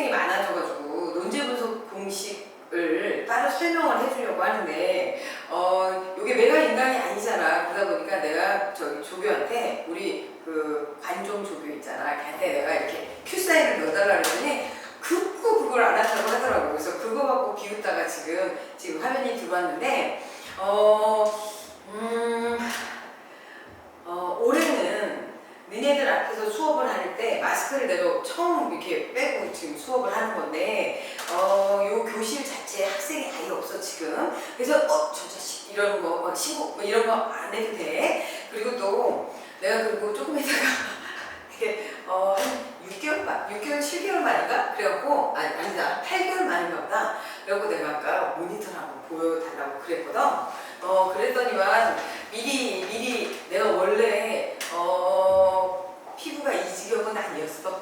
학생이 많아져가지고 논제 분석 공식을 따로 설명을 해주려고 하는데 이게 내가 인간이 아니잖아. 그러다 보니까 내가 저기 조교한테 우리 그 관종 조교 있잖아. 걔한테 내가 이렇게 큐 사인을 넣어달라 그랬더니 극구 그걸 안 한다고 하더라고. 그래서 그거 갖고 비웃다가 지금 화면이 들어왔는데 올해는 니네들 앞에서 수업을 할 때 마스크를 내가 처음 이렇게 빼고 지금 수업을 하는 건데 요 교실 자체에 학생이 아예 없어 지금. 그래서 저 자식 이런 거 막 신고 뭐 이런 거 안 해도 돼. 그리고 또 내가 그리고 조금 있다가 이게 한 6개월 7개월 만인가? 그래갖고 아니다 8개월 만인가 보다. 그래갖고 내가 아까 모니터를 한번 보여달라고 그랬거든. 그랬더니만 미리 내가 원래 피부가 이 지경은 아니었어.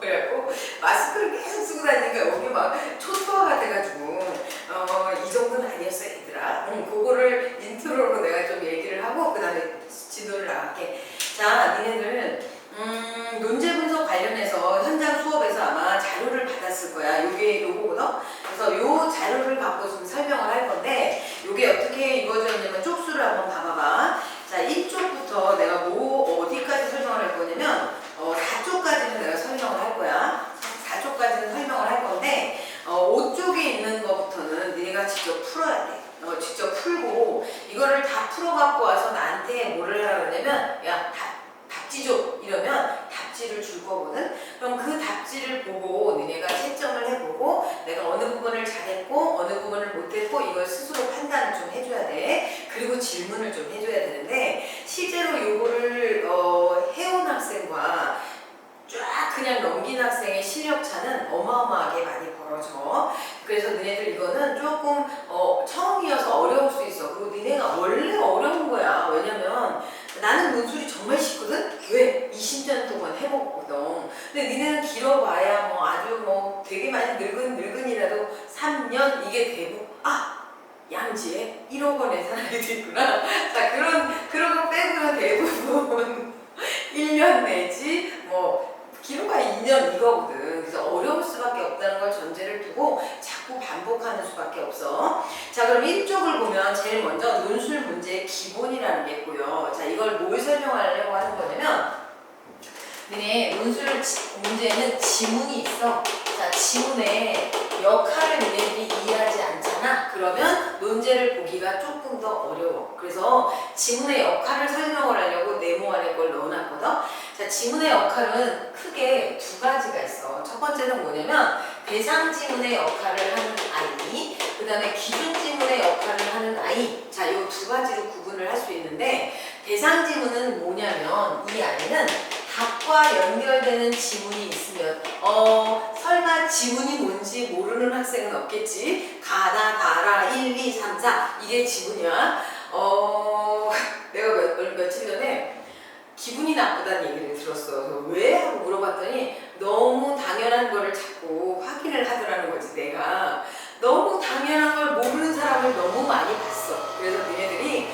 그래갖고 마스크를 계속 쓰고 다니니까 여기 막 초토화가 돼가지고 이 정도는 아니었어 얘들아. 그거를 인트로로 내가 좀 얘기를 하고 그 다음에 지도를 나갈게. 자, 니네들 논제 분석 관련해서 현장 수업에서 아마 자료를 받았을 거야. 요거거든. 그래서 요 자료를 갖고 좀 설명을 할 건데 요게 어떻게 이루어졌냐면 쪽수를 한번 봐봐봐. 자, 1쪽부터 내가 어디까지 설명을 할 거냐면 4쪽까지는 내가 설명을 할 거야. 4쪽까지는 설명을 할 건데 5쪽에 있는 것부터는 니네가 직접 풀어야 돼. 직접 풀고 이거를 다 풀어갖고 와서 나한테 뭐를 하라 그러냐면 야 답지 줘 이러면 답지를 줄 거거든. 그럼 그 답지를 보고 니네가 채점을 해보고 내가 어느 부분을 잘했고 어느 부분을 못했고 이걸 스스로 판단을 좀 해줘야 돼. 그리고 질문을 좀 해줘야 되는데 실제로 요거를 해온 학생과 쫙 그냥 넘긴 학생의 실력 차는 어마어마하게 많이 벌어져. 그래서 너네들 이거는 조금 처음이어서 어려울 수 있어. 그리고 너네가 원래 어려운 거야. 왜냐면 나는 논술이 정말 쉽거든? 왜? 20년 동안 해먹거든. 근데 니네는 길어봐야 아주 되게 많이 늙은이라도 3년 이게 대부분 양지에 1억 원에 사는 애도 있구나. 자, 그런 거 빼고는 대부분 1년 내지 길어봐야 2년 이거거든. 그래서 어려울 수밖에 없다는 걸 전제를 두고 자꾸 반복하는 수밖에 없어. 자, 그럼 1쪽을 보면 제일 먼저 논술 문제의 기본이라는 게 있고요. 자, 이걸 뭘 설명하려고 하는 거냐면 니네 논술 문제에는 지문이 있어. 자, 지문의 역할을 니네들이 이해하지 않잖아. 그러면 논제를 보기가 조금 더 어려워. 그래서 지문의 역할을 설명을 하려고 네모안에 걸 넣어놨거든. 자, 지문의 역할은 크게 두 가지가 있어. 첫 번째는 뭐냐면 대상 지문의 역할을 하는 아이, 그 다음에 기준 지문의 역할을 하는 아이. 자, 이 두 가지로 구분을 할 수 있는데 대상 지문은 뭐냐면 이 아이는 답과 연결되는 지문이 있으면 설마 지문이 뭔지 모르는 학생은 없겠지. 가다, 가라, 1, 2, 3, 4 이게 지문이야. 내가 며칠 전에 기분이 나쁘다는 얘기를 들었어. 그래서 왜? 하고 물어봤더니 너무 당연한 거를 자꾸 확인을 하더라는 거지. 내가 너무 당연한 걸 모르는 사람을 너무 많이 봤어. 그래서 니네들이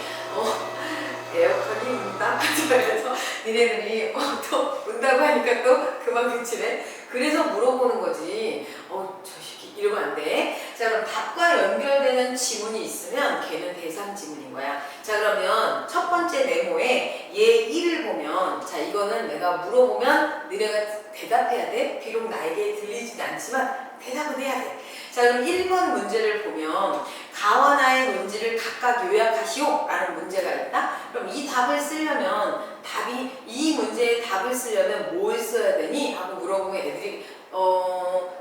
에어컨이 운다? 그래서 니네들이 또 운다고 하니까 또 그만 그치네. 그래서 물어보는 거지. 저 새끼 이러면 안 돼. 자, 그럼 답과 연결되는 지문이 있으면 걔는 대상 지문인 거야. 자, 그러면 첫 번째 네모에 얘 1을 보면 자, 이거는 내가 물어보면 너네가 대답해야 돼. 비록 나에게 들리진 않지만 대답은 해야 돼. 자, 그럼 1번 문제를 보면 가와 나의 논지를 각각 요약하시오 라는 문제가 있다. 그럼 이 답을 쓰려면 이 문제의 답을 쓰려면 뭘 써야 되니? 하고 물어보면 애들이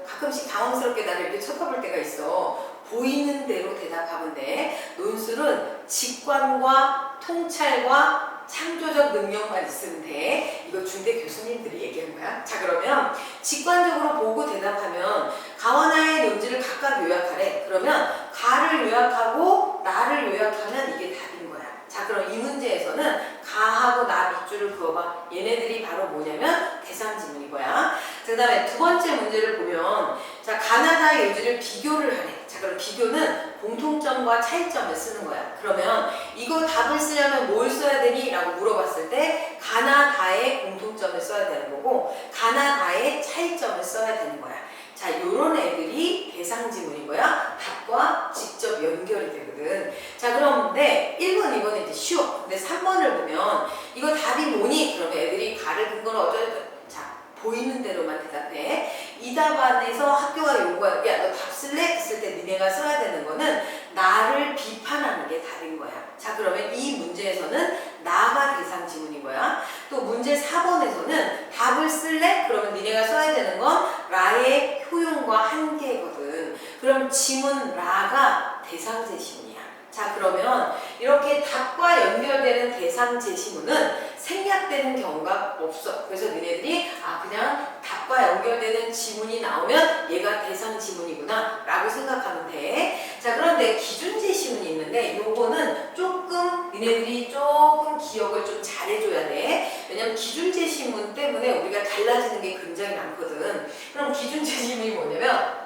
가끔씩 당황스럽게 나를 이렇게 쳐다볼 때가 있어. 보이는 대로 대답하면 돼. 논술은 직관과 통찰과 창조적 능력만 있으면 돼. 이거 중대 교수님들이 얘기한 거야. 자, 그러면 직관적으로 보고 대답하면 가와 나의 논지를 각각 요약하래. 그러면 가를 요약하고 나를 요약하면 이게 답인 거야. 자, 그럼 이 문제에서는 가하고 나 밑줄을 그어봐. 얘네들이 바로 뭐냐면 대상 지문인 거야. 그 다음에 두 번째 문제를 보면 자, 가나다의 요지를 비교를 하래. 자, 그럼 비교는 공통점과 차이점을 쓰는 거야. 그러면 이거 답을 쓰려면 뭘 써야 되니? 라고 물어봤을 때 가나다의 공통점을 써야 되는 거고 가나다의 차이점을 써야 되는 거야. 자, 자, 요런 애들이 대상 지문이고요. 답과 직접 연결이 되거든. 자, 그런데 1번, 2번은 이제 쉬워. 근데 3번을 보면 이거 답이 뭐니? 그러면 애들이 가를 근거는 어쩌고. 자, 보이는 대로만 대답해. 이 답안에서 학교가 요구하는 야, 너 답 쓸래? 했을 때 니네가 써야 되는 거는 나를 비판하는 게 답인 거야. 자, 그러면 이 문제에서는 나가 대상 지문이고요. 또 문제 4번에서는 답을 쓸래? 그러면 니네가 써야 되는 건 라의 효용과 한계거든. 그럼 지문 라가 대상 제시문이야. 자, 그러면 이렇게 답과 연결되는 대상 제시문은 생략되는 경우가 없어. 그래서 너네들이 그냥 답과 연결되는 지문이 나오면 얘가 대상 지문이구나 라고 생각하면 돼. 자, 그런데 기준 제시문이 있는데 요거는 조금 너네들이 조금 기억을 좀 잘해줘야 돼. 왜냐면 기준 제시문 때문에 우리가 달라지는 게 굉장히 많거든. 그럼 기준 제시문이 뭐냐면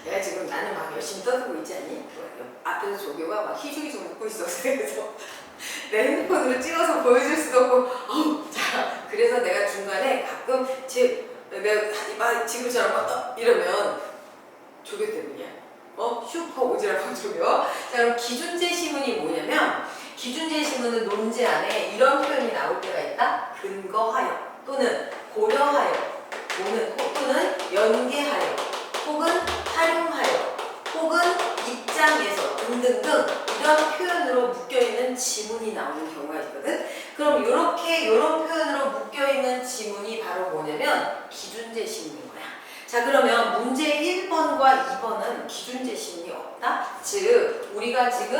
내가 지금 나는 막 열심히 떠들고 있지 않니? 앞에서 조교가 막 희죽희죽 웃고 있어. 그래서 내 핸드폰으로 찍어서 보여줄 수도 없고 자, 그래서 내가 중간에 가끔 내가 지금처럼 이러면 조교 때문이야. 슈퍼 오지랖한 조교. 자, 그럼 기준 제시문이 뭐냐면 기준 제시문은 논제 안에 이런 표현이 나올 때가 있다. 근거하여 또는 고려하여 또는 연계하여 혹은 활용하여 혹은 입장에서 등등등 이런 표현으로 묶여있는 지문이 나오는 경우가 있거든. 그럼 이런 표현으로 묶여있는 지문이 바로 뭐냐면 기준 제시문인 거야. 자, 그러면 문제 1번과 2번은 기준 제시문이 없다. 즉 우리가 지금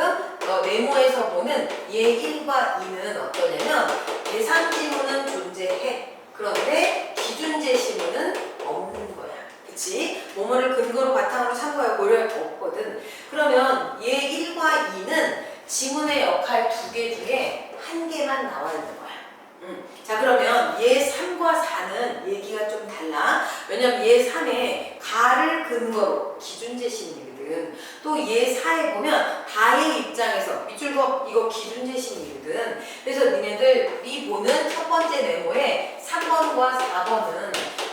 네모에서 보는 예 1과 2는 어떠냐면 대상 지문은 존재해. 그런데 기준 제시문은 없는 거야. 그치? 뭐뭐를 근거로 바탕으로 참고하여 고려할 게 없거든. 그러면 얘 1과 2는 지문의 역할 2개 중에 1개만 나와 있는 거야. 자, 그러면 얘 3과 4는 얘기가 좀 달라. 왜냐면 얘 3에 가를 근거로 기준 제시문이거든. 또 얘 4에 보면 다의 입장에서 밑줄 이거 기준 제시문이거든. 그래서 니네들이 보는 첫 번째 메모에 3번과 4번은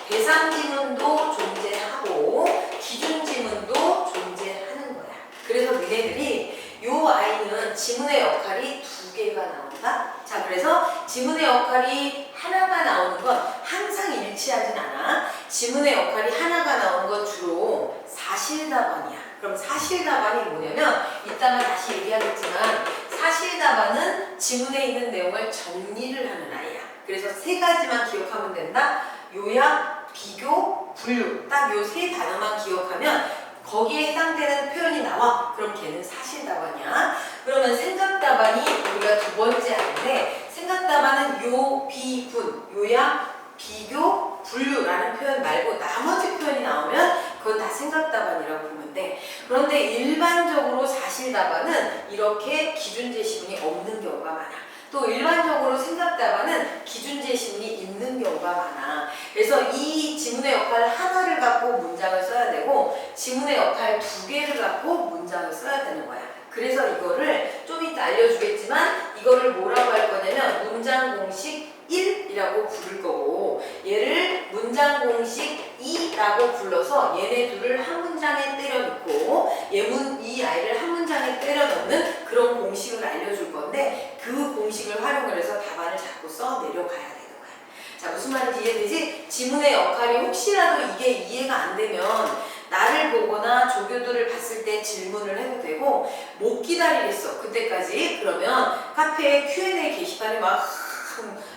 대상 지문도 존재하고 기준 지문도 존재하는 거야. 그래서 너네들이 요 아이는 지문의 역할이 2개가 나온다. 자, 그래서 지문의 역할이 하나가 나오는 건 항상 일치하진 않아. 지문의 역할이 하나가 나오는 건 주로 사실답안이야. 그럼 사실답안이 뭐냐면 이따가 다시 얘기하겠지만 사실답안은 지문에 있는 내용을 정리를 하는 아이야. 그래서 3가지만 기억하면 된다. 요약, 비교, 분류 딱 요 3단어만 기억하면 거기에 해당되는 표현이 나와. 그럼 걔는 사실답안이야. 그러면 생각답안이 우리가 2번째 하는데 생각답안은 요, 비, 분, 요약, 비교, 분류라는 표현 말고 나머지 표현이 나오면 그건 다 생각답안이라고 보면 돼. 그런데 일반적으로 사실답안은 이렇게 기준 제시문이 없는 경우가 많아. 또 일반적으로 생각답안은 기준 제시문이 있는 경우가 많아. 그래서 이 지문의 역할 하나를 갖고 문장을 써야 되고 지문의 역할 2개를 갖고 문장을 써야 되는 거야. 그래서 이거를 좀 이따 알려주겠지만 이거를 뭐라고 할 거냐면 문장 공식 1이라고 부를 거고 얘를 문장 공식 2라고 불러서 얘네 둘을 한 문장에 때려 넣고 이 아이를 한 문장에 때려 넣는 그런 공식을 알려줄 건데 그 공식을 활용을 해서 답안을 자꾸 써 내려가야 되는 거야. 자, 무슨 말인지 이해되지? 지문의 역할이 혹시라도 이게 이해가 안 되면 나를 보거나 조교들을 봤을 때 질문을 해도 되고 못 기다리겠어 그때까지 그러면 카페에 Q&A 게시판에 막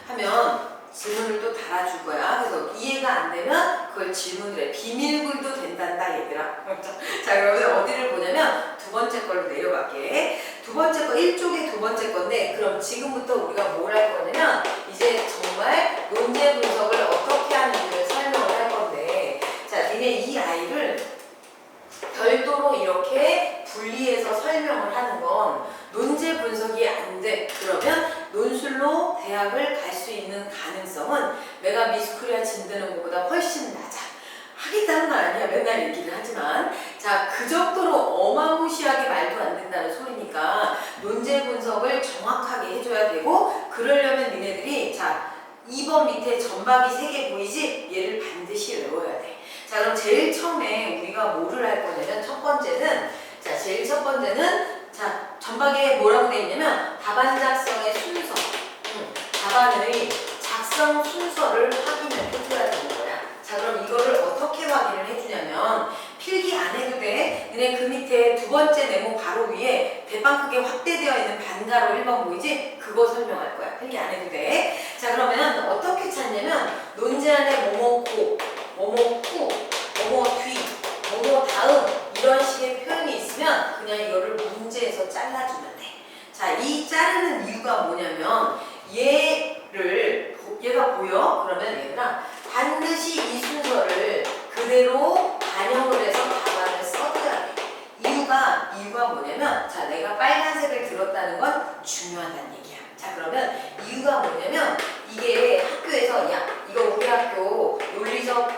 하면 질문을 또 달아줄 거야. 그래서 이해가 안 되면 그걸 질문을 해. 비밀글도 된단다 얘들아. 자, 그러면 어디를 보냐면 2번째 걸로 내려갈게. 2번째 거 1쪽에 2번째 건데 그럼 지금부터 우리가 뭘 할 거냐면 이제 정말 논제 분석을 어떻게 하는지를 설명을 할 건데 자, 니네 이 아이를 별도로 이렇게 분리해서 설명을 하는 건 논제 분석이 안 돼. 그러면 논술로 대학을 갈 수 있는 가능성은 내가 미스코리아 진드는 것보다 훨씬 낮아. 하겠다는 건 아니야. 맨날 얘기를 하지만 자, 그 정도로 어마무시하게 말도 안 된다는 소리니까 논제 분석을 정확하게 해줘야 되고 그러려면 니네들이 자 2번 밑에 점박이 3개 보이지? 얘를 반드시 외워야 돼. 자, 그럼 제일 처음에 우리가 뭐를 할 거냐면 첫 번째는 제일 첫 번째는 전박에 뭐라고 되어 있냐면 답안 작성의 순서, 답안의 작성 순서를 확인을 해줘야 되는 거야. 자, 그럼 이거를 어떻게 확인을 해주냐면 필기 안 해도 돼. 너네 그 밑에 두 번째 네모 바로 위에 대빵 크게 확대되어 있는 반가로 1번 보이지? 그거 설명할 거야. 필기 안 해도 돼. 자, 그러면 어떻게 찾냐면 논제 안에 뭐뭐 고, 뭐뭐 후, 뭐뭐 뒤, 뭐뭐 다음 이런 식의 표현이 있으면 그냥 이거를 문제에서 잘라주면 돼. 자, 이 자르는 이유가 뭐냐면 얘가 보여? 그러면 얘들아 반드시 이 순서를 그대로 반영을 해서 답안을 써줘야 돼. 이유가 뭐냐면 내가 빨간색을 들었다는 건 중요하다는 얘기야. 자, 그러면 이유가 뭐냐면 이게 학교에서 이거 우리 학교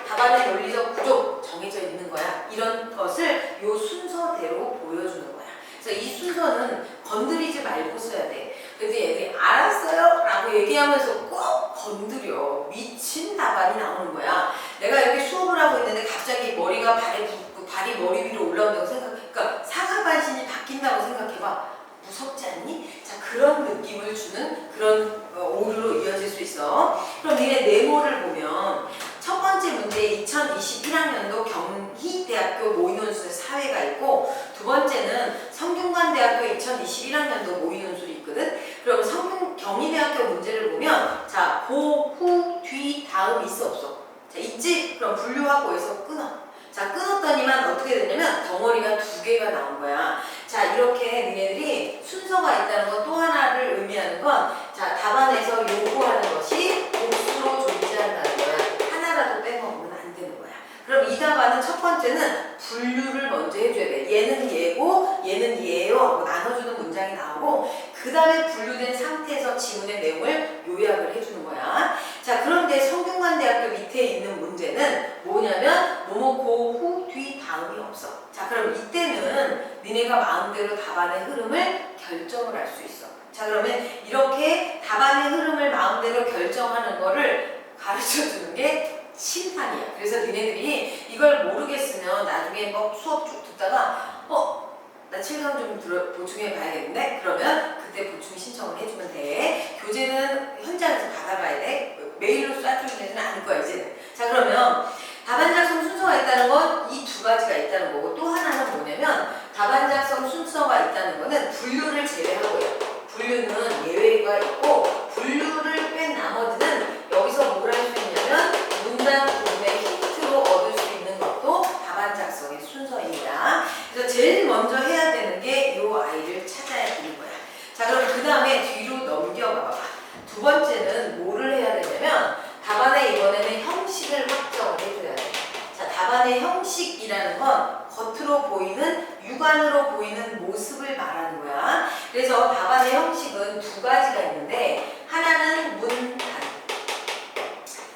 답안의 논리적 구조 정해져 있는 거야. 이런 것을 요 순서대로 보여주는 거야. 그래서 이 순서는 건드리지 말고 써야 돼. 그래서 얘들이 알았어요? 라고 얘기하면서 꼭 건드려. 미친 답안이 나오는 거야. 내가 이렇게 수업을 하고 있는데 갑자기 머리가 발에 붙고 발이 머리 위로 올라온다고 그러니까 사과반신이 바뀐다고 생각해봐. 무섭지 않니? 자, 그런 느낌을 주는 그런 오류로 이어질 수 있어. 그럼 니네 네모를 보면 첫 번째 문제 2021학년도 경희대학교 모의논술 사회가 있고 두 번째는 성균관대학교 2021학년도 모의논술이 있거든. 그럼 경희대학교 문제를 보면 고, 후, 뒤, 다음 있어 없어? 자, 있지? 그럼 분류하고 여기서 끊어. 자, 끊었더니만 어떻게 되냐면 덩어리가 두 개가 나온 거야. 자, 이렇게 니네들이 순서가 있다는 것 또 하나를 의미하는 건 답안에서 요구하는 것이 복수로 존재한다는 거야. 하나라도 빼먹으면 안 되는 거야. 그럼 이 답안은 첫 번째는 분류를 먼저 해줘야 돼. 얘는 얘고 얘는 얘요 하고 나눠주는 문장이 나오고 그 다음에 분류된 상태에서 지문의 내용을 요약을 해주는 거야. 자, 그런데 성균관대학교 밑에 있는 문제는 뭐냐면 뭐뭐 고, 후, 뒤, 다음이 없어. 자, 그럼 이때는 니네가 마음대로 답안의 흐름을 결정을 할 수 있어. 자, 그러면 이렇게 답안의 흐름을 마음대로 결정하는 거를 가르쳐주는 게 심판이야. 그래서 니네들이 이걸 모르겠으면 나중에 수업 쭉 듣다가 나 7강 좀 보충해 봐야겠는데? 그러면 그때 보충 신청을 해주면 돼. 교재는 현장에서 받아가야 돼. 메일로 쏴주는 애는 아닐 거야, 이제는. 자, 그러면 답안 작성 순서가 있다는 건 이 두 가지가 있다는 거고 또 하나는 뭐냐면 답안 작성 순서가 있다는 거는 분류를 제외하고요. 분류는 예외가 있고 분류를 뺀 나머지는 여기서 뭘 할 수 있냐면 문단 부분의 힌트로 얻을 수 있는 것도 답안 작성의 순서입니다. 그래서 제일 먼저 해야 되는 게 이 아이를 찾아야 되는 거야. 자, 그럼 그 다음에 뒤로 넘겨봐봐. 두 번째는 뭐를 해야 되냐면 답안의 이번에는 형식을 확정을 해줘야 돼. 자, 답안의 형식이라는 건 겉으로 보이는 육안으로 보이는 모습을 말하는 거야. 그래서 답안의 형식은 두 가지가 있는데 하나는 문단,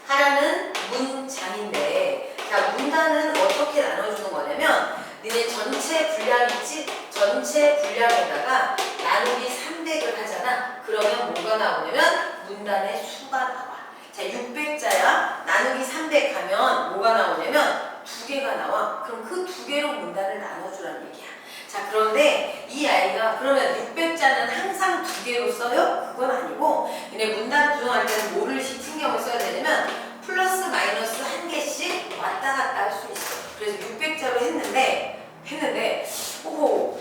하나는 문장인데 자, 문단은 어떻게 나눠주는 거냐면 니네 전체 분량 있지? 전체 분량에다가 나누기 300을 하잖아. 그러면 뭐가 나오냐면 문단의 수가 나와. 자, 600자야. 나누기 300 하면 뭐가 나오냐면 두 개가 나와. 그럼 그 두 개로 문단을 나눠주라는 얘기야. 자, 그런데 이 아이가 그러면 600자는 항상 두 개로 써요? 그건 아니고 니네 문단 구성할 때는 뭐를 신경을 써야 되냐면 플러스 마이너스 한 개씩 왔다 갔다 할 수 있어. 그래서 600자로 했는데 오호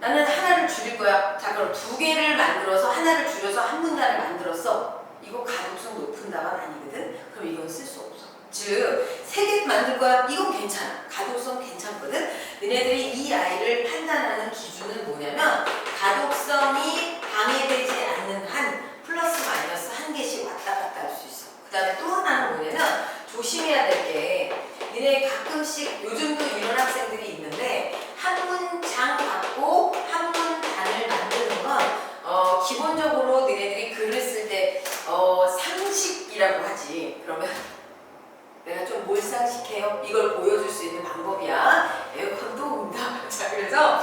나는 하나를 줄일 거야. 자, 그럼 두 개를 만들어서 하나를 줄여서 한 문단을 만들었어. 이거 가독성 높은 답안 아니거든? 그럼 이건 쓸 수 없어. 즉, 세 개 만들 거야. 이건 괜찮아. 가독성 괜찮거든? 너네들이 이 아이를 판단하는 기준은 뭐냐면 가독성이 방해되지 않는 한 플러스 마이너스 한 개씩 왔다 갔다 할 수 있어. 그 다음에 또 하나는 뭐냐면 조심해야 될 게 니네 가끔씩 요즘도 이런 학생들이 있는데 한 문장 갖고 한 문단을 만드는 건 기본적으로 너네들이 글을 쓸 때 상식이라고 하지. 그러면 내가 좀 몰상식해요. 이걸 보여줄 수 있는 방법이야. 에어컨도 온다. 자, 그래서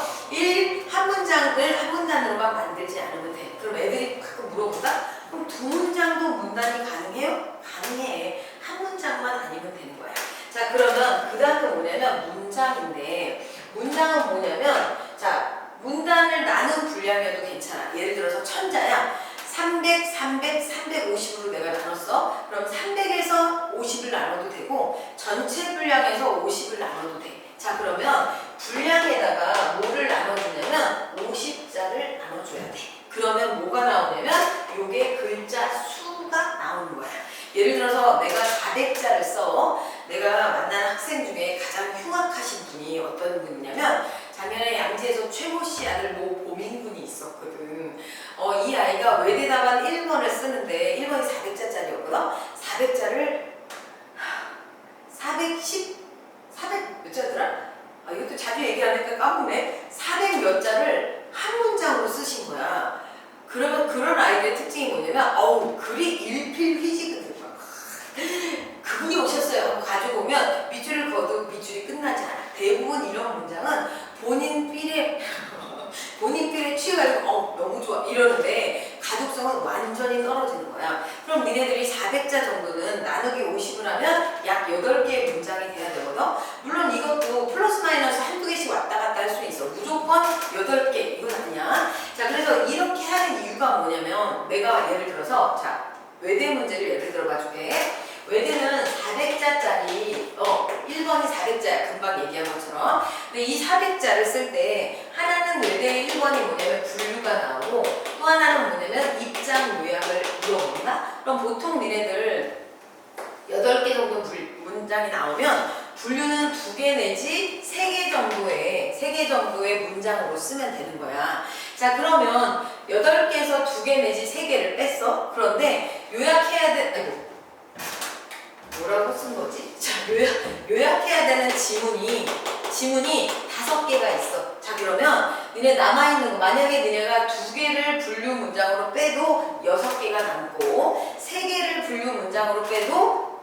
한 문장을 한 문단으로만 만들지 않으면 돼. 그럼 애들이 가끔 물어보다? 그럼 두 문장도 문단이 가능해요? 가능해. 한 문장만 아니면 되는 거야. 자, 그러면 그 다음 문장인데 문장은 뭐냐면 자 문단을 나눈 분량이어도 괜찮아. 예를 들어서 천자야. 300, 300, 350으로 내가 나눴어. 그럼 300에서 50을 나눠도 되고 전체 분량에서 50을 나눠도 돼. 자 그러면 분량에다가 뭐를 나눠주냐면 50자를 나눠줘야 돼. 그러면 뭐가 나오냐면 요게 글자 수가 나오는 거야. 예를 들어서 내가 400자를 써. 내가 만난 학생 중에 가장 흉악하신 분이 어떤 분이냐면 작년에 양재에서 최모 씨 아들 모보민 군이 있었거든. 이 아이가 외대 답안 1번을 쓰는데 1번이 400자짜리였거든. 400자를 400 몇 자더라? 이것도 자주 얘기하니까 까먹네. 400 몇 자를 한 문장으로 쓰신 거야. 그러면 그런 아이들의 특징이 뭐냐면 글이 일필휘지거든. 그분이 오셨어요 하고 가지고 오면 밑줄을 그어도 밑줄이 끝나지 않아. 대부분 이런 문장은 본인 필에 취해가지고 너무 좋아 이러는데 가독성은 완전히 떨어지는 거야. 그럼 니네들이 400자 정도는 나누기 50을 하면 약 8개의 문장이 돼야 되거든. 물론 이것도 플러스 마이너스 한두 개씩 왔다 갔다 할 수 있어. 무조건 8개 이건 아니야. 자 그래서 이렇게 하는 이유가 뭐냐면 내가 예를 들어서 자 외대 문제를 예를 들어 봐줄게. 외대는 400자짜리 1번이 400자야. 금방 얘기한 것처럼. 근데 이 400자를 쓸 때 하나는 외대의 1번이 뭐냐면 분류가 나오고 또 하나는 뭐냐면 입장 요약을 물어본다. 그럼 보통 니네들 8개 정도 문장이 나오면 분류는 2개 내지 3개 정도의 문장으로 쓰면 되는 거야. 자 그러면 8개에서 2개 내지 3개를 뺐어. 그런데 요약해야 돼. 뭐라고 쓴 거지? 자, 요약해야 되는 지문이 5개가 있어. 자, 그러면 니네 남아있는 거, 만약에 니네가 2개를 분류 문장으로 빼도 6개가 남고, 3개를 분류 문장으로 빼도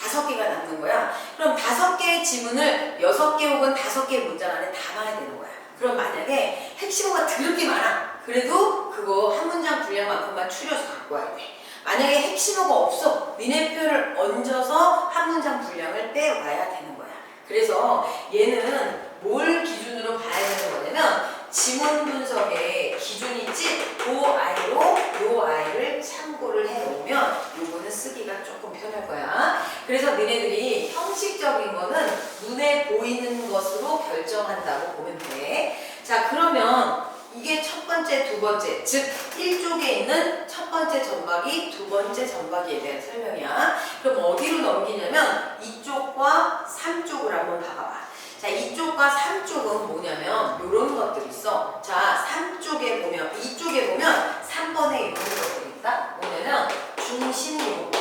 5개가 남는 거야. 그럼 5개의 지문을 6개 혹은 5개의 문장 안에 담아야 되는 거야. 그럼 만약에 핵심어가 더럽게 많아. 그래도 그거 한 문장 분량만큼만 추려서 갖고 와야 돼. 만약에 핵심어가 없어. 니네 표를 얹어서 한 문장 분량을 빼와야 되는 거야. 그래서 얘는 뭘 기준으로 봐야 되는 거냐면 지문 분석에 기준이 있지? 요 아이를 참고를 해놓으면 요거는 쓰기가 조금 편할 거야. 그래서 니네들이 형식적인 거는 눈에 보이는 것으로 결정한다고 보면 돼. 자 그러면 이게 첫 번째, 두 번째, 즉 1쪽에 있는 첫 번째 전박이 두 번째 전박이에 대한 설명이야. 그럼 어디로 넘기냐면 2쪽과 3쪽을 한번 봐봐봐. 자, 2쪽과 3쪽은 뭐냐면 이런 것들이 있어. 자, 3쪽에 보면 2쪽에 보면 3번에 이런 것들이 있다. 뭐냐면 중심요구,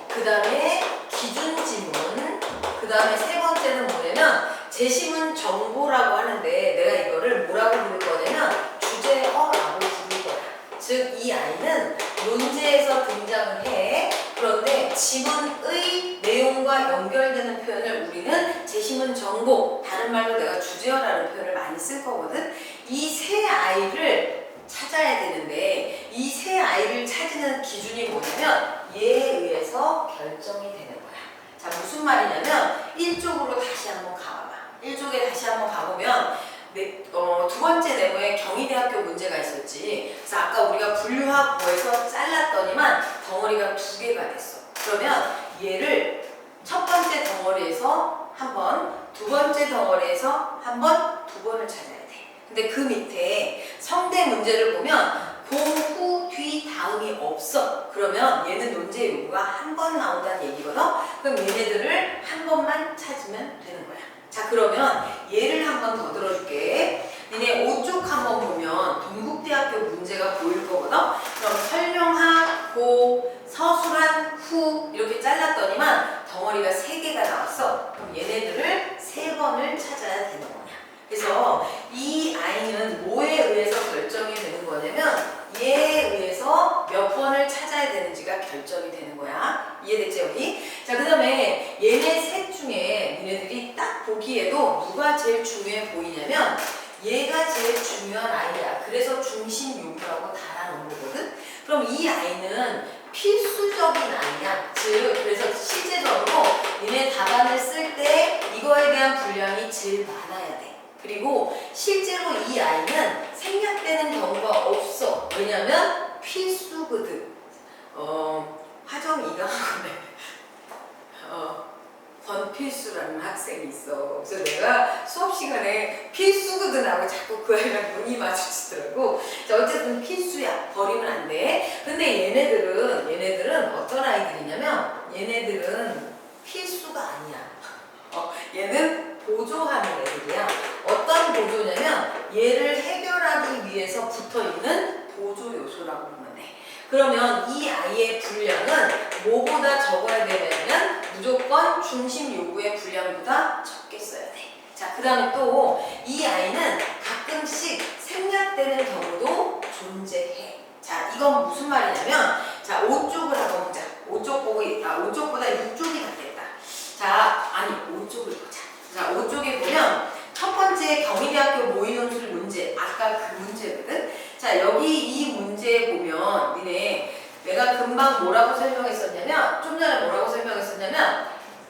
그 다음에 기준지문, 그 다음에 세 번째는 뭐냐면 재심은 정보라고 하는데 내가 이거를 뭐라고 부를 거냐면 주제어라고 부를 거야. 즉 이 아이는 논제에서 등장을 해. 그런데 지문의 내용과 연결되는 표현을 우리는 재심은 정보, 다른 말로 내가 주제어라는 표현을 많이 쓸 거거든. 이 세 아이를 찾아야 되는데 이 세 아이를 찾는 기준이 뭐냐면 얘에 의해서 결정이 되는 거야. 자 무슨 말이냐면 1쪽으로 다시 한번 가봐봐. 1쪽에 다시 한번 가보면 두 번째 네모에 경희대학교 문제가 있었지. 그래서 아까 우리가 분류하고에서 잘랐더니만 덩어리가 2개가 됐어. 그러면 얘를 첫 번째 덩어리에서 한 번, 두 번째 덩어리에서 한 번, 2번을 찾아야 돼. 근데 그 밑에 성대 문제를 보면 고, 후, 뒤, 다음이 없어. 그러면 얘는 논제 요구가 한 번 나온다는 얘기거든. 그럼 얘네들을 한 번만 찾으면 되는 거야. 자 그러면 얘를 한 번 더 들어줄게. 니네 5쪽 한번 보면 동국대학교 문제가 보일 거거든. 그럼 설명하고 서술한 후 이렇게 잘랐더니만 덩어리가 3개가 나왔어. 그럼 얘네들을 3번을 찾아야 되는 거야. 그래서 이 아이는 뭐에 의해서 결정이 되는 거냐면 얘에 의해서 몇 번을 찾아야 되는지가 결정이 되는 거야. 이해됐지 여기? 자 그 다음에 얘네 셋 중에 니네들이 딱 보기에도 누가 제일 중요해 보이냐면 얘가 제일 중요한 아이야. 그래서 중심 요구라고 달아놓은 거거든. 그럼 이 아이는 필수적인 아이야. 즉 그래서 실제적으로 니네 답안을 쓸 분량이 제일 많아야 돼. 그리고 실제로 이 아이는 생략되는 경우가 없어. 왜냐면 필수거든. 화정 이강학원에 권필수라는 학생이 있어. 그래서 내가 수업 시간에 필수거든 하고 자꾸 그 아이랑 눈이 마주치더라고. 자, 어쨌든 필수야. 버리면 안 돼. 근데 얘네들은 어떤 아이들이냐면 얘네들은 필수가 아니야. 얘는 보조하는 애들이야. 어떤 보조냐면 얘를 해결하기 위해서 붙어있는 보조 요소라고 보면 돼. 그러면 이 아이의 분량은 뭐보다 적어야 되냐면 무조건 중심 요구의 분량보다 적게 써야 돼. 자, 그 다음에 또 이 아이는 가끔씩 생략되는 경우도 존재해. 자, 이건 무슨 말이냐면 자, 5쪽을 한번 보자. 5쪽 보고 5쪽보다 6쪽이 낫겠다. 자, 아니 5쪽을 보자. 자, 5쪽에 보면 첫 번째 경희대학교 모의논술 문제, 아까 그 문제거든. 자, 여기 이 문제에 보면 내가 금방 뭐라고 설명했었냐면 좀 전에 뭐라고 설명했었냐면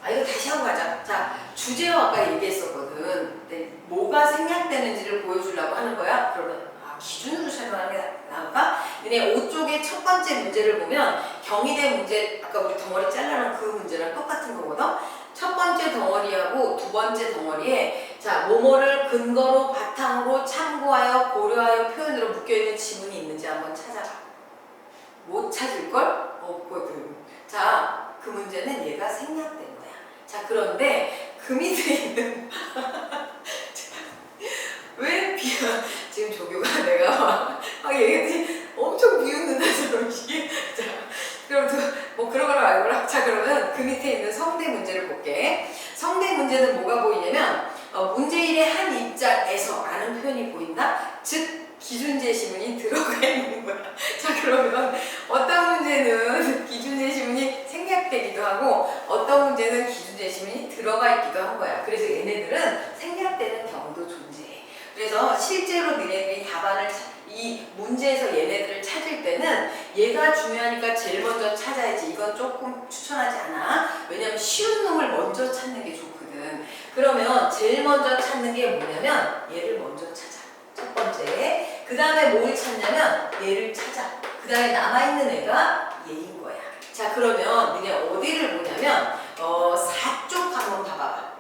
이거 다시 한번 가자. 자, 주제어 아까 얘기했었거든. 근데 뭐가 생략되는지를 보여주려고 하는 거야. 그러면 기준으로 설명하는 게 나을까? 5쪽의 첫 번째 문제를 보면 경희대 문제, 아까 우리 덩어리 잘라놓은 그 문제랑 똑같은 거거든. 첫 번째 덩어리하고 두 번째 덩어리에 자, 뭐뭐를 근거로 바탕으로 참고하여 고려하여 표현으로 묶여있는 지문이 있는지 한번 찾아봐. 못 찾을걸? 없거든. 자, 그 문제는 얘가 생략된 거야. 자, 그런데 그 밑에 있는 왜 지금 조교가 내가 막 얘기했지 엄청 비웃는다처럼 이게 자, 그럼 뭐 그런 거랑 말고라. 자, 그러면 그 밑에 있는 성대 문제를 볼게. 성대 문제는 뭐가 보이냐면 문제1의 한 입장에서 라는 표현이 보인다. 즉 기준 제시문이 들어가 있는 거야. 자, 그러면 어떤 문제는 기준 제시문이 생략되기도 하고 어떤 문제는 기준 제시문이 들어가 있기도 한 거야. 그래서 얘네들은 생략되는 경우도 존재해. 그래서 실제로 너네들이 답안을 이 문제에서 얘네들을 찾을 때는 얘가 중요하니까 제일 먼저 찾아야지. 이건 조금 추천하지 않아. 왜냐면 쉬운 놈을 먼저 찾는 게 좋거든. 그러면 제일 먼저 찾는 게 뭐냐면 얘를 먼저 찾아. 첫 번째. 그 다음에 뭘 찾냐면 얘를 찾아. 그 다음에 남아있는 애가 얘인 거야. 자, 그러면 너네 어디를 보냐면 4쪽 한번 봐봐봐.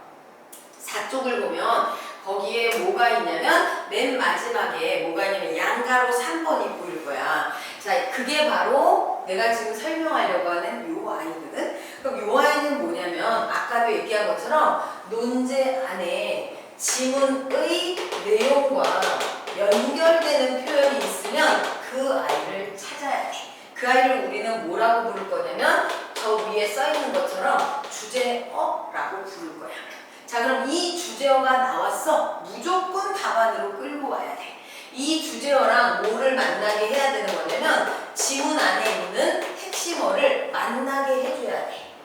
4쪽을 보면 거기에 뭐가 있냐면 맨 마지막에 뭐가 있냐면 양가로 3번이 보일 거야. 자, 그게 바로 내가 지금 설명하려고 하는 요 아이거든. 그럼 요 아이는 뭐냐면 아까도 얘기한 것처럼 논제 안에 지문의 내용과 연결되는 표현이 있으면 그 아이를 찾아야 돼. 그 아이를 우리는 뭐라고 부를 거냐면 저 위에 써 있는 것처럼 주제어라고 부를 거야. 자, 그럼 이 주제어가 나왔어. 무조건 답안으로 끌고 와야 돼. 이 주제어랑 뭐를 만나게 해야 되는 거냐면 지문 안에 있는 핵심어를 만나게 해줘야 돼.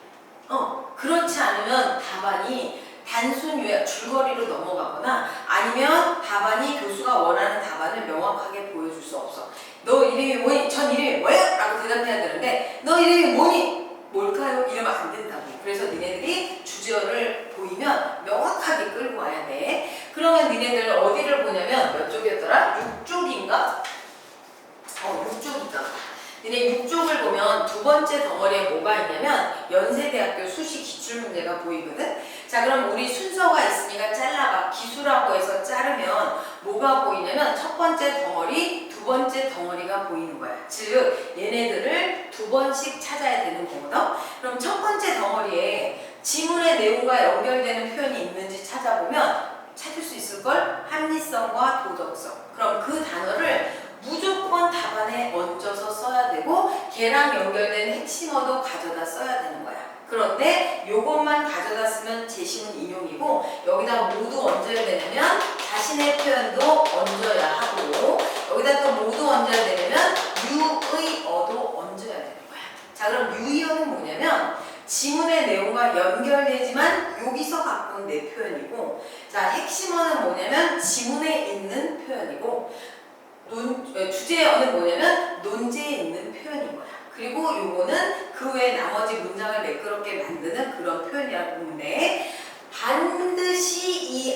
그렇지 않으면 답안이 단순 요약, 줄거리로 넘어가거나 아니면 답안이 교수가 원하는 답안을 명확하게 보여줄 수 없어. 너 이름이 뭐니? 전 이름이 뭐야? 라고 대답해야 되는데 너 이름이 뭐니? 뭘까요? 이러면 안 된다고. 그래서 니네들이 주제어를 보이면 명확하게 끌고 와야 돼. 그러면 니네들 어디를 보냐면 몇 쪽이었더라? 6쪽인가? 6쪽이다. 니네 6쪽을 보면 두 번째 덩어리에 뭐가 있냐면 연세대학교 수시 기출문제가 보이거든? 자, 그럼 우리 순서가 있으니까 잘라봐. 기수라고 해서 자르면 뭐가 보이냐면 첫 번째 덩어리, 두 번째 덩어리가 보이는 거야. 즉 얘네들을 두 번씩 찾아야 되는 거거든? 그럼 첫 번째 덩어리에 지문의 내용과 연결되는 표현이 있는지 찾아보면 찾을 수 있을걸? 합리성과 도덕성. 그럼 그 단어를 무조건 답안에 얹어서 써야 되고 걔랑 연결된 핵심어도 가져다 써야 되는 거야. 그런데 요것만 가져다 쓰면 제시문 인용이고 여기다 모두 얹어야 되려면 자신의 표현도 얹어야 하고 여기다 또 모두 얹어야 되려면 유의어도 얹어야 되는 거야. 자, 그럼 유의어는 뭐냐면 지문의 내용과 연결되지만 여기서 갖고 온 내 표현이고 자, 핵심어는 뭐냐면 지문에 있는 표현이고 주제어는 뭐냐면 논제에 있는 표현인 거야. 그리고 요거는 그 외에 나머지 문장을 매끄럽게 만드는 그런 표현이라고 보는데 반드시 이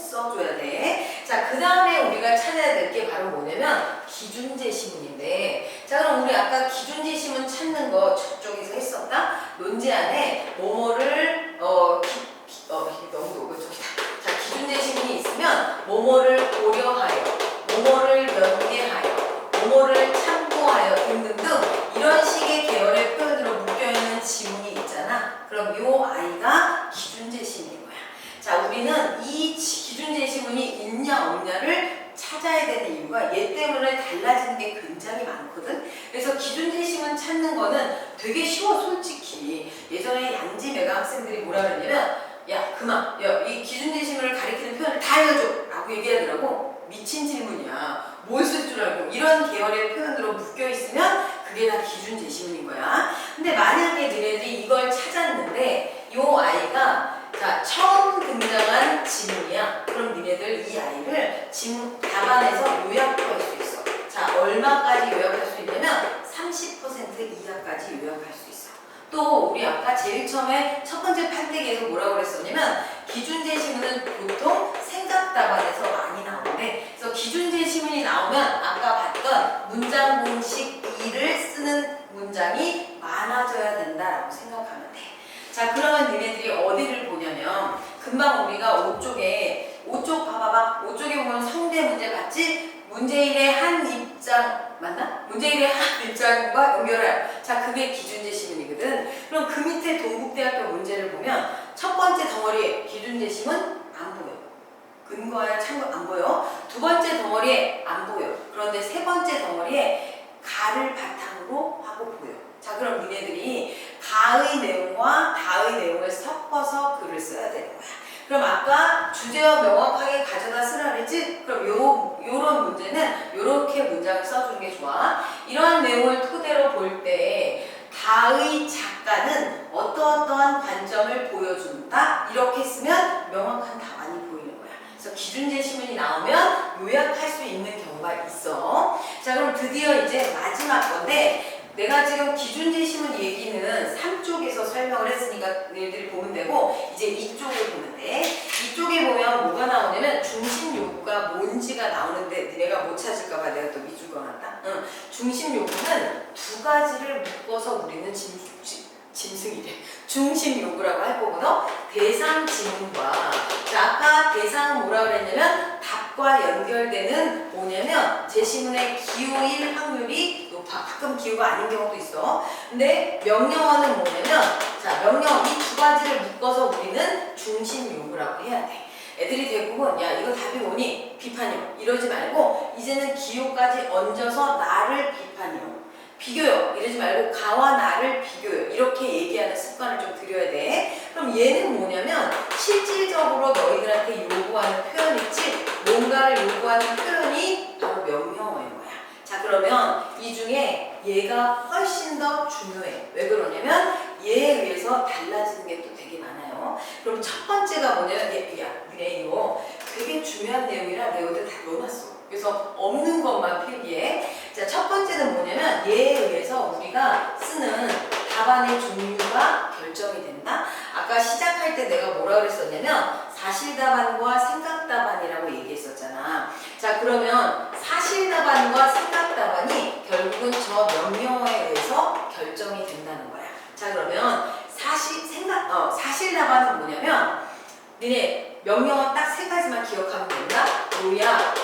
써줘야 돼. 자, 그 다음에 우리가 찾아야 될 게 바로 뭐냐면 기준제시문인데, 자, 그럼 우리 아까 기준제시문 찾는 거 저쪽에서 했었다? 논제안에 뭐뭐를 너무 노골적이다. 자, 기준제시문이 있으면 뭐뭐를 고려하여, 뭐뭐를 연계하여, 뭐뭐를 참고하여 등등등 이런 식의 계열의 표현으로 묶여있는 지문이 있잖아. 그럼 요 아이가 기준제시문인 거야. 자, 우리는 이 기준제시문이 있냐 없냐를 찾아야 되는 이유가 얘 때문에 달라지는 게 굉장히 많거든. 그래서 기준제시문 찾는 거는 되게 쉬워. 솔직히 예전에 양지매가 학생들이 뭐라 그랬냐면, 야 그만, 야 이 기준제시문을 가리키는 표현을 다 알려줘 라고 얘기하더라고. 미친 질문이야. 뭘 쓸 줄 알고. 이런 계열의 표현으로 묶여있으면 그게 다 기준제시문인 거야. 근데 만약에 너네들이 이걸 찾았는데 요 아이가 자, 처음 등장한 지문이야. 그럼 니네들 이 아이를 지문 답안에서 요약할 수 있어. 자, 얼마까지 요약할 수 있냐면 30% 이하까지 요약할 수 있어. 또 우리 아까 제일 처음에 첫 번째 판때기에서 뭐라고 그랬었냐면 기준제시문은 보통 생각 답안에서 많이 나오는데, 그래서 기준제시문이 나오면 아까 봤던 문장 공식 2를 쓰는 문장이 많아져야 된다라고 생각하면 돼. 자, 그러면 니네들이 어디를 보냐면 금방 우리가 5쪽에 봐봐봐. 5쪽에 보면 성대 문제 봤지? 문제일의 한 입장 맞나? 문제일의 한 입장과 연결할. 자, 그게 기준제시문이거든. 그럼 그 밑에 동국대학교 문제를 보면 첫 번째 덩어리에 기준제시문 안 보여. 근거야 참고 안 보여. 두 번째 덩어리에 안 보여. 그런데 세 번째 덩어리에 가를 바탕으로 하고 보여. 자, 그럼 니네들이 가의 내용과 다의 내용을 섞어서 글을 써야 되는 거야. 그럼 아까 주제와 명확하게 가져다 쓰라 그랬지? 그럼 요런 문제는 요렇게 문장을 써주는 게 좋아. 이러한 내용을 토대로 볼 때 다의 작가는 어떠어떠한 관점을 보여준다. 이렇게 쓰면 명확한 답안이 보이는 거야. 그래서 기준제시문이 나오면 요약할 수 있는 경우가 있어. 자, 그럼 드디어 이제 마지막 건데, 내가 지금 기준제시문 얘기는 3쪽에서 설명을 했으니까 너희들이 보면 되고, 이제 이쪽을 보면 돼. 이쪽에 보면 뭐가 나오냐면 중심 요구가 뭔지가 나오는데 니네가 못 찾을까봐 내가 또 밑줄 그어놨다. 중심 요구는 두 가지를 묶어서 우리는 짐승이래. 중심 요구라고 할 거거든. 대상 지문과, 자, 아까 대상은 뭐라 그랬냐면 답과 연결되는 뭐냐면 제시문의 기호일 확률이 높아. 가끔 기호가 아닌 경우도 있어. 근데 명령어는 뭐냐면, 자, 명령어 이 두 가지를 묶어서 우리는 중심 요구라고 해야 돼. 애들이 대부분 야 이거 답이 뭐니? 비판이요. 이러지 말고 이제는 기호까지 얹어서 나를 비판이요. 비교요. 이러지 말고 가와 나를 비교요. 이렇게 얘기하는 습관을 좀 들여야 돼. 그럼 얘는 뭐냐면 실질적으로 너희들한테 요구하는 표현 있지? 뭔가를 요구하는 표현이 바로 명령어인 거야. 자, 그러면 이 중에 얘가 훨씬 더 중요해. 왜 그러냐면 얘에 의해서 달라지는 게 또 되게 많아요. 그럼 첫 번째가 뭐냐면 니네 이거 되게 중요한 내용이라 내가 다 넣어놨어. 그래서 없는 것만 필기해. 자, 첫 번째는 뭐냐면 얘에 의해서 우리가 쓰는 답안의 종류가 결정이 된다. 아까 시작할 때 내가 뭐라 그랬었냐면 사실답안과 생각답안이라고 얘기했었잖아. 자, 그러면 사실답안과 생각답안이 결국은 저 명령어에 의해서 결정이 된다는 거야. 자, 그러면 사실답안은 뭐냐면 니네 명령어 딱 세 가지만 기억하면 된다. 요약,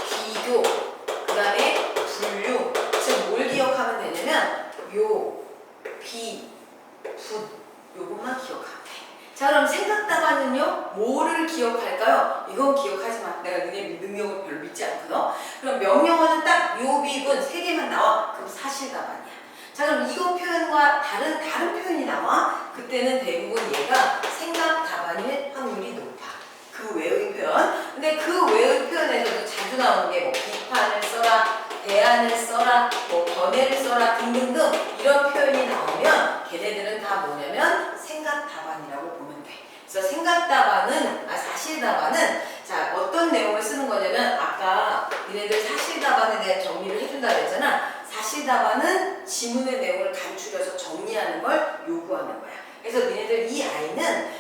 비교, 그 다음에 분류. 즉 뭘 기억하면 되냐면 요, 비, 분 요것만 기억하면 돼. 자, 그럼 생각답안은요? 뭐를 기억할까요? 이건 기억하지 마. 내가 너네 능력을 별로 믿지 않거든. 그럼 명령어는 딱 요, 비, 분 세 개만 나와. 그럼 사실답안이야. 자, 그럼 이거 표현과 다른 표현이 나와. 그때는 대부분 얘가 생각답안일 확률이 높아. 그 외의 표현. 근데 그 외의 표현에서도 자주 나오는 게 뭐 비판을 써라, 대안을 써라, 뭐 번외를 써라 등등등 이런 표현이 나오면 걔네들은 다 뭐냐면 생각답안이라고 보면 돼. 그래서 생각답안은, 사실답안은 자 어떤 내용을 쓰는 거냐면 아까 얘네들 사실답안에 대한 정리를 해준다 그랬잖아. 사실답안은 지문의 내용을 간추려서 정리하는 걸 요구하는 거야. 그래서 얘네들 이 아이는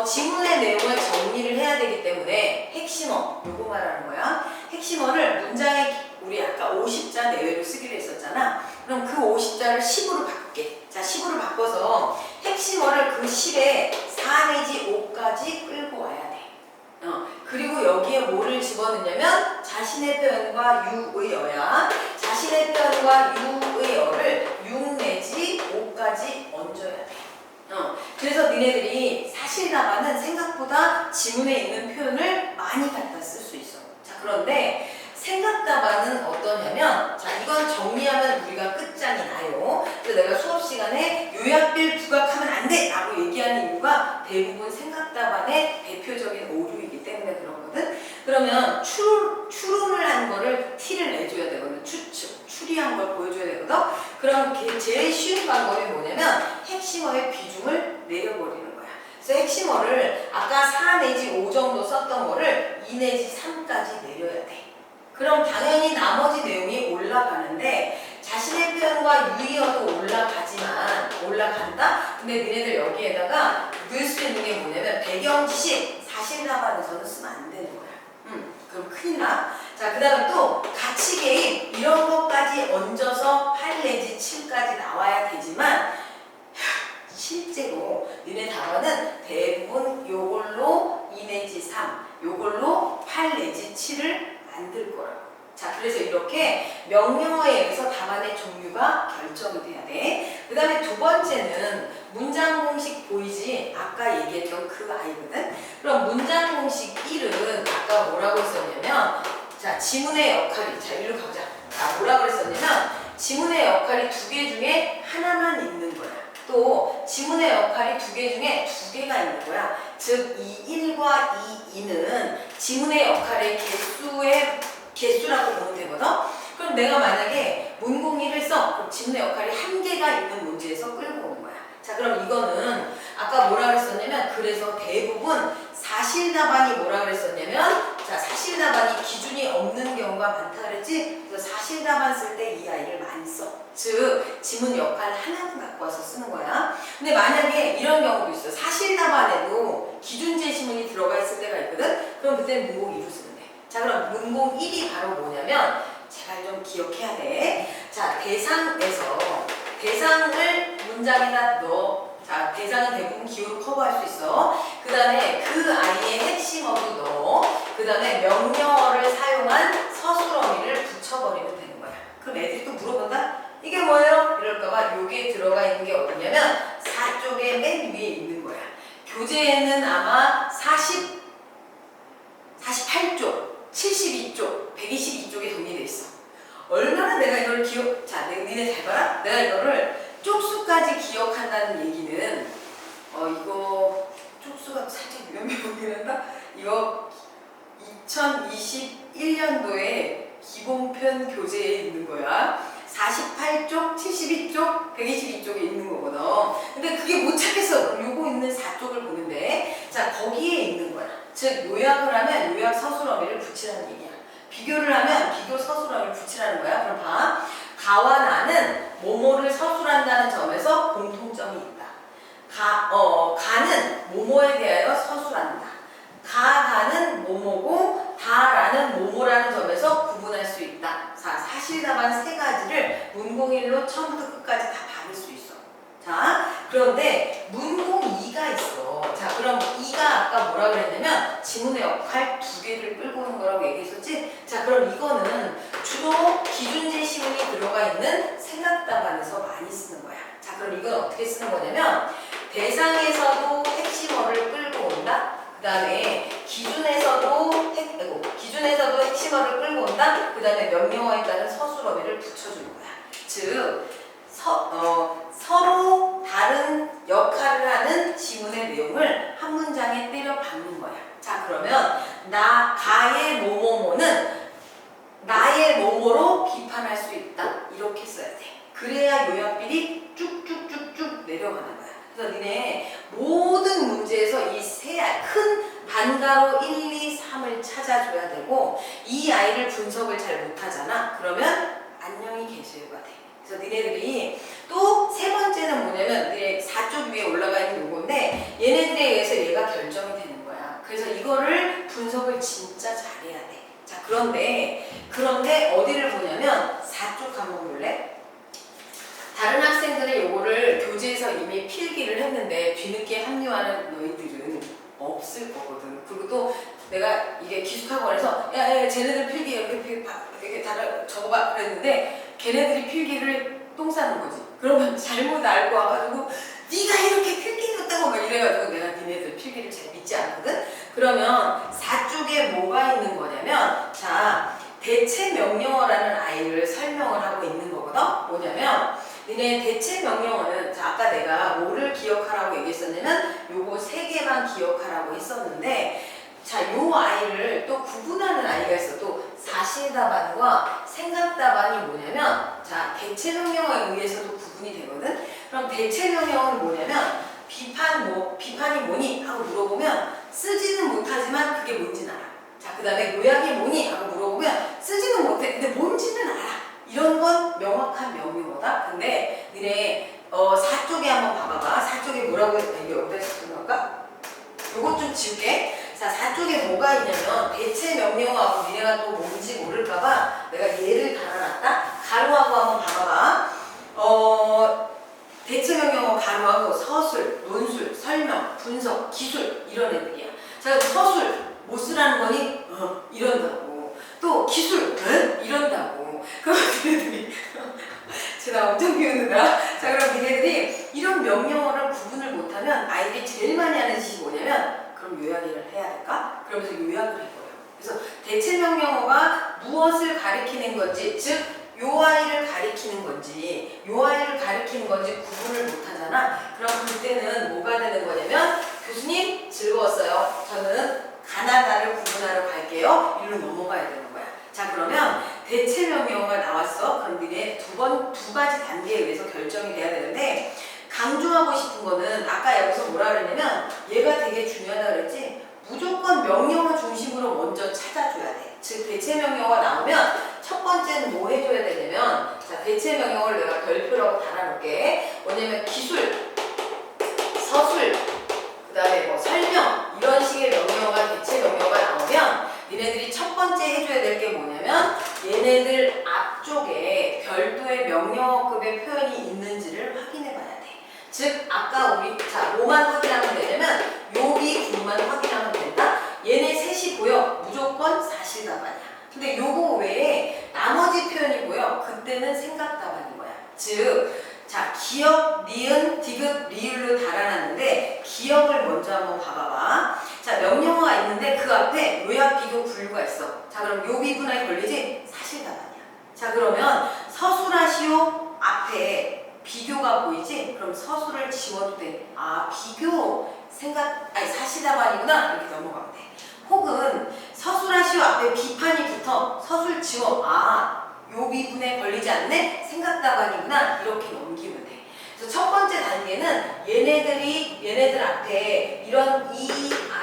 지문의 내용을 정리를 해야 되기 때문에 핵심어, 요거 말하는 거야. 핵심어를 문장에 우리 아까 50자 내외로 쓰기로 했었잖아. 그럼 그 50자를 10으로 바꿀게. 자, 10으로 바꿔서 핵심어를 그 10에 4 내지 5까지 끌고 와야 돼. 그리고 여기에 뭐를 집어넣냐면 자신의 표현과 유의어야. 자신의 표현과 유의어를 6 내지 5까지 얹어야 돼. 그래서 니네들이 사실 답안은 생각보다 지문에 있는 표현을 많이 갖다 쓸 수 있어. 자, 그런데 생각 답안은 어떠냐면, 자, 이건 정리하면 우리가 끝장이 나요. 그래서 내가 수업 시간에 요약별 부각하면 안 돼! 라고 얘기하는 이유가 대부분 생각 답안의 대표적인 오류이기 때문에 그렇거든. 그러면 추론을 한 거를 티를 내줘야 되거든. 추리한 걸 보여줘야 되거든. 그럼 제일 쉬운 방법이 뭐냐면 핵심어의 비중을 내려버리는 거야. 그래서 핵심어를 아까 4 내지 5 정도 썼던 거를 2 내지 3까지 내려야 돼. 그럼 당연히 나머지 내용이 올라가는데 자신의 표현과 유의어도 올라간다? 근데 니네들 여기에다가 넣을 수 있는 게 뭐냐면 배경 지식 사실 답안에서는 쓰면 안 되는 거야. 그럼 큰일 나. 자, 그 다음에 또 가치 개입 이런 것까지 얹어서 8 내지 7까지 나와야 되지만 실제로 니네 답안은 대부분 요걸로 2 내지 3, 요걸로 8 내지 7을 만들 거라고. 자, 그래서 이렇게 명령어에 의해서 답안의 종류가 결정이 돼야 돼. 그 다음에 두 번째는 문장 공식 보이지? 아까 얘기했던 그 아이거든? 그럼 문장 공식 1은 아까 뭐라고 했었냐면, 자, 지문의 역할이, 자, 일로 가보자. 뭐라고 그랬었냐면, 지문의 역할이 2개 중에 하나만 있는 거야. 또 지문의 역할이 2개 중에 2개가 있는 거야. 즉, 이 1과 이 2는 지문의 역할의 개수라고 보면 되거든. 그럼 내가 만약에 문공일을 써, 그럼 지문의 역할이 1개가 있는 문제에서 끌고 오는 거야. 자, 그럼 이거는 아까 뭐라 그랬었냐면, 그래서 대부분 사실답안이 뭐라 그랬었냐면, 자, 사실답안이 기준이 없는 경우가 많다 그랬지? 그래서 사실답안 쓸 때 이 아이를 많이 써. 즉, 지문 역할 하나만 갖고 와서 쓰는 거야. 근데 만약에 이런 경우도 있어. 사실답안에도 기준 제시문이 들어가 있을 때가 있거든? 그럼 그때는 문공 2로 쓰면 돼. 자, 그럼 문공 1이 바로 뭐냐면, 제발 좀 기억해야 돼. 자, 대상을 문장에다 넣어. 자, 대상은 대부분 기호로 커버할 수 있어. 그 다음에 그 아이의 핵심어도 넣어. 그 다음에 명령어를 사용한 서술어미를 붙여버리면 되는 거야. 그럼 애들이 또 물어본다? 이게 뭐예요? 이럴까봐 여기에 들어가 있는 게 어디냐면 4쪽에 맨 위에 있는 거야. 교재에는 아마 48쪽, 72쪽, 122쪽에 정리되어 있어. 얼마나 내가 이걸 자, 니네 잘 봐라. 내가 이거를 쪽수까지 기억한다는 얘기는 이거 쪽수가 살짝 위험해 보이긴 한다. 이거 2021년도에 기본편 교재에 있는 거야. 48쪽, 72쪽, 122쪽에 있는 거거든. 근데 그게 못 찾겠어. 요거 있는 4쪽을 보는데, 자, 거기에 있는 거야. 즉, 요약을 하면 요약 서술어미를 붙이라는 얘기야. 비교를 하면 비교 서술어미를 붙이라는 거야. 그럼 봐. 가와 나는 뭐뭐를 서술한다는 점에서 공통점이 있다. 가는 뭐뭐에 대하여 서술한다. 가는 뭐뭐고 다라는 뭐뭐라는 점에서 구분할 수 있다. 자, 사실답안 3가지를 문공일로 처음부터 끝까지 다 받을 수 있어. 자, 그런데 문공 2가 있어. 자, 그럼 2가 아까 뭐라 그랬냐면 지문의 역할 2개를 끌고 오는 거라고 얘기했었지? 자, 그럼 이거는 주로 기준 제시문이 들어가 있는 생각답안에서 많이 쓰는 거야. 자, 그럼 이건 어떻게 쓰는 거냐면 대상에서도 핵심어를 끌고 온다. 그 다음에 기준에서도 핵심어를 끌고 온다. 그 다음에 명령어에 따른 서술어미를 붙여주는 거야. 즉, 서로 다른 역할을 하는 지문의 내용을 한 문장에 때려 박는 거야. 자, 그러면 가의 뭐뭐뭐는 나의 뭐뭐로 비판할 수 있다. 이렇게 써야 돼. 그래야 요약비리 쭉쭉쭉쭉 내려가는 거야. 그래서 니네 모든 문제에서 이 큰 단가로 1, 2, 3을 찾아줘야 되고 이 아이를 분석을 잘 못하잖아. 그러면 안녕히 계세요가 돼. 그래서 니네들이 또 세 번째는 뭐냐면 니네 4쪽 위에 올라가 있는 요건데 얘네들에 의해서 얘가 결정이 되는 거야. 그래서 이거를 분석을 진짜 잘해야 돼. 자, 그런데 어디를 보냐면 4쪽 한번 볼래? 다른 학생들은 요거를 교재에서 이미 필기를 했는데 뒤늦게 합류하는 너희들은 없을 거거든. 그리고 또 내가 이게 기숙학원에서 야, 쟤네들 필기 이렇게 적어봐 그랬는데 걔네들이 필기를 똥 싸는 거지. 그러면 잘못 알고 와가지고 네가 이렇게 필기했다고 막 이래가지고 내가 니네들 필기를 잘 믿지 않거든. 그러면 4쪽에 뭐가 있는 거냐면 자, 대체 명령어라는 아이를 설명을 하고 있는 거거든. 뭐냐면 니네 대체 명령어는 자, 아까 내가 뭐를 기억하라고 얘기했었냐면 요거 3개만 기억하라고 했었는데 자, 요 아이를 또 구분하는 아이가 있어. 또 사실답안과 생각답안이 뭐냐면 자, 대체 명령어에 의해서도 구분이 되거든. 그럼 대체 명령어는 뭐냐면 비판이 뭐니? 하고 물어보면 쓰지는 못하지만 그게 뭔지는 알아. 자, 그 다음에 요약이 뭐니? 하고 물어보면 쓰지는 못해. 근데 뭔지는 알아. 이런 건 명확한 명령어다. 근데 니네 4쪽에 한번 봐봐봐. 4쪽에 뭐라고 이게 어디다 쓰는 건가? 요것 좀 지울게. 자, 4쪽에 뭐가 있냐면 대체 명령어하고 니네가 또 뭔지 모를까봐 내가 얘를 달아놨다. 가로하고 한번 봐봐봐. 대체 명령어 가로하고 서술, 논술, 설명, 분석, 기술 이런 애들이야. 자, 서술 못 쓰라는 거니? 이런다고. 또 기술 이런다고. 그럼 니네들이 제가 엄청 비웃는다. 자, 그럼 니네들이 이런 명령어를 구분을 못하면 아이들이 제일 많이 하는 짓이 뭐냐면 그럼 요약을 해야 될까? 그러면서 요약을 할 거예요. 그래서 대체 명령어가 무엇을 가리키는 건지, 즉 요 아이를 가리키는 건지 요 아이를 가리키는 건지 구분을 못하잖아. 그럼 그때는 뭐가 되는 거냐면 교수님 즐거웠어요. 저는 가나다를 구분하러 갈게요. 이리로 넘어가야 되는 거야. 자, 그러면 대체 명령어가 나왔어. 그럼 니네 두 가지 단계에 의해서 결정이 돼야 되는데 강조하고 싶은 거는 아까 여기서 뭐라 그랬냐면 얘가 되게 중요하다 그랬지. 무조건 명령어 중심으로 먼저 찾아줘야 돼. 즉 대체 명령어가 나오면 첫 번째는 뭐 해줘야 되냐면 자, 대체 명령어를 내가 별표라고 달아놓을게. 뭐냐면 기술, 서술, 그 다음에 뭐 설명 이런 식의 명령어가 대체 명령어가 나오면 니네들이 첫 번째 해줘야 될 게 뭐냐면 얘네들 앞쪽에 별도의 명령어급의 표현이 있는지를 확인해 봐야 돼. 즉 아까 우리 자 뭐만 확인하면 되냐면 요기 군만 확인하면 된다. 얘네 셋이 보여. 무조건 사실답안이야. 근데 요거 외에 나머지 표현이 보여. 그때는 생각답안인 거야. 즉 자, 기억, 니은, 디귿, 리을로 달아놨는데 기억을 먼저 한번 봐봐봐. 자, 명령어가 있는데 그 앞에 요약, 비교, 분류가 있어. 자, 그럼 요 비분할이 걸리지? 사실답안이야. 자, 그러면 서술하시오 앞에 비교가 보이지? 그럼 서술을 지워도 돼. 아, 비교, 사실답안이구나. 이렇게 넘어가면 돼. 혹은 서술하시오 앞에 비판이 붙어. 서술 지워. 아, 요 비분에 걸리지 않네? 생각답안이구나. 이렇게 넘기면 돼. 그래서 첫 번째 단계는 얘네들 앞에 이런 이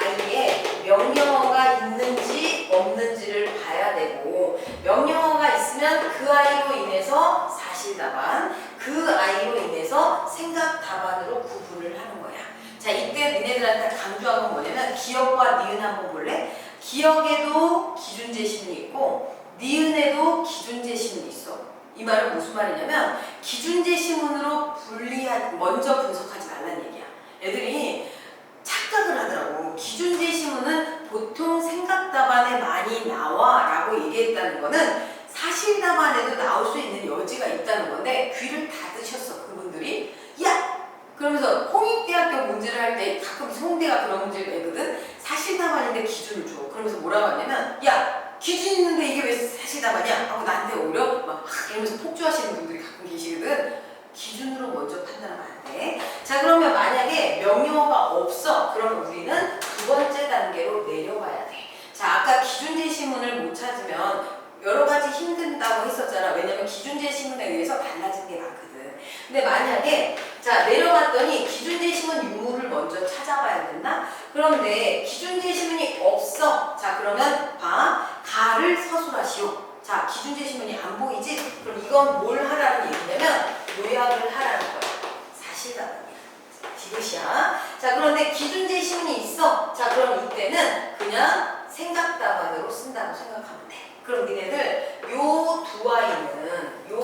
아이의 명령어가 있는지 없는지를 봐야 되고 명령어가 있으면 그 아이로 인해서 사실답안, 그 아이로 인해서 생각답안으로 구분을 하는 거야. 자, 이때 니네들한테 강조한 건 뭐냐면 기억과 니은 한번 볼래? 기억에도 기준제시문이 있고 니은에도 기준제시문이 있어. 이 말은 무슨 말이냐면 기준제시문으로 먼저 분석하지 말라는 얘기야. 애들이 착각을 하더라고. 기준제시문은 보통 생각답안에 많이 나와 라고 얘기했다는 거는 사실답안에도 나올 수 있는 여지가 있다는 건데 귀를 닫으셨어 그분들이. 야! 그러면서 홍익대학교 문제를 할 때 가끔 홍대가 그런 문제를 내거든. 사실답안인데 기준을 줘. 그러면서 뭐라고 하냐면 야! 기준 있는데 이게 왜 사실답안이야? 하고 나한테 오히려 막 이러면서 폭주하시는 분들이 가끔 계시거든. 기준으로 먼저 판단하면 안 돼. 자, 그러면 만약에 명령어가 없어. 그러면 우리는 두 번째 단계로 내려가야 돼. 자, 아까 기준제시문을 못 찾으면 여러 가지 힘든다고 했었잖아. 왜냐면 기준제시문에 의해서 달라진 게 많거든. 근데 만약에 자 내려갔더니 기준제시문 유무를 먼저 찾아봐야 된다. 그런데 기준제시문이 없어. 자, 그러면 봐. 가를 서술하시오. 자, 자, 기준 제시문이 안 보이지? 그럼 이건 뭘 하라는 얘기냐면 요약을 하라는 거야. 사실관계야. 디귿이야. 자, 그런데 기준 제시문이 있어. 자, 그럼 이때는 그냥 생각 답안으로 쓴다고 생각하면 돼. 그럼 니네들 요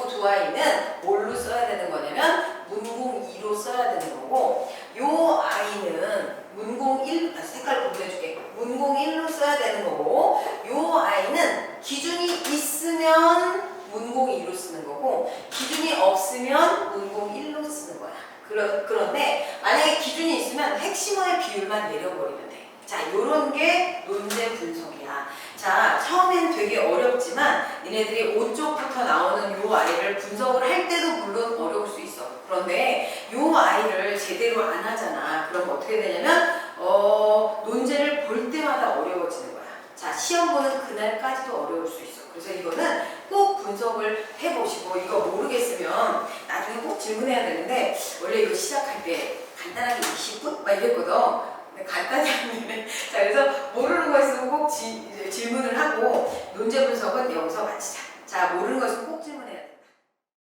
두 아이는 뭘로 써야 되는 거냐면 문공 2로 써야 되는 거고, 요 아이는 문공 1, 색깔 구분해줄게. 문공 1로 써야 되는 거고, 요 아이는 기준이 있으면 문공 2로 쓰는 거고, 기준이 없으면 문공 1로 쓰는 거야. 그런데 만약에 기준이 있으면 핵심어의 비율만 내려버리면 돼. 자, 요런 게 논제 분석이야. 자, 처음엔 되게 어렵지만 니네들이 5쪽부터 나오는 요 아이를 분석을 할 때도 물론 어려울 수 있어. 그런데 요 아이를 제대로 안 하잖아. 그럼 어떻게 되냐면 논제를 볼 때마다 어려워지는 거야. 자, 시험 보는 그날까지도 어려울 수 있어. 그래서 이거는 꼭 분석을 해보시고, 이거 모르겠으면 나중에 꼭 질문해야 되는데, 원래 이거 시작할 때 간단하게 20분? 막 이랬거든. 간단히 하면 자, 그래서 모르는 거 있으면 꼭 질문을 하고, 논제 분석은 여기서 마치자. 자, 모르는 거 있으면 꼭 질문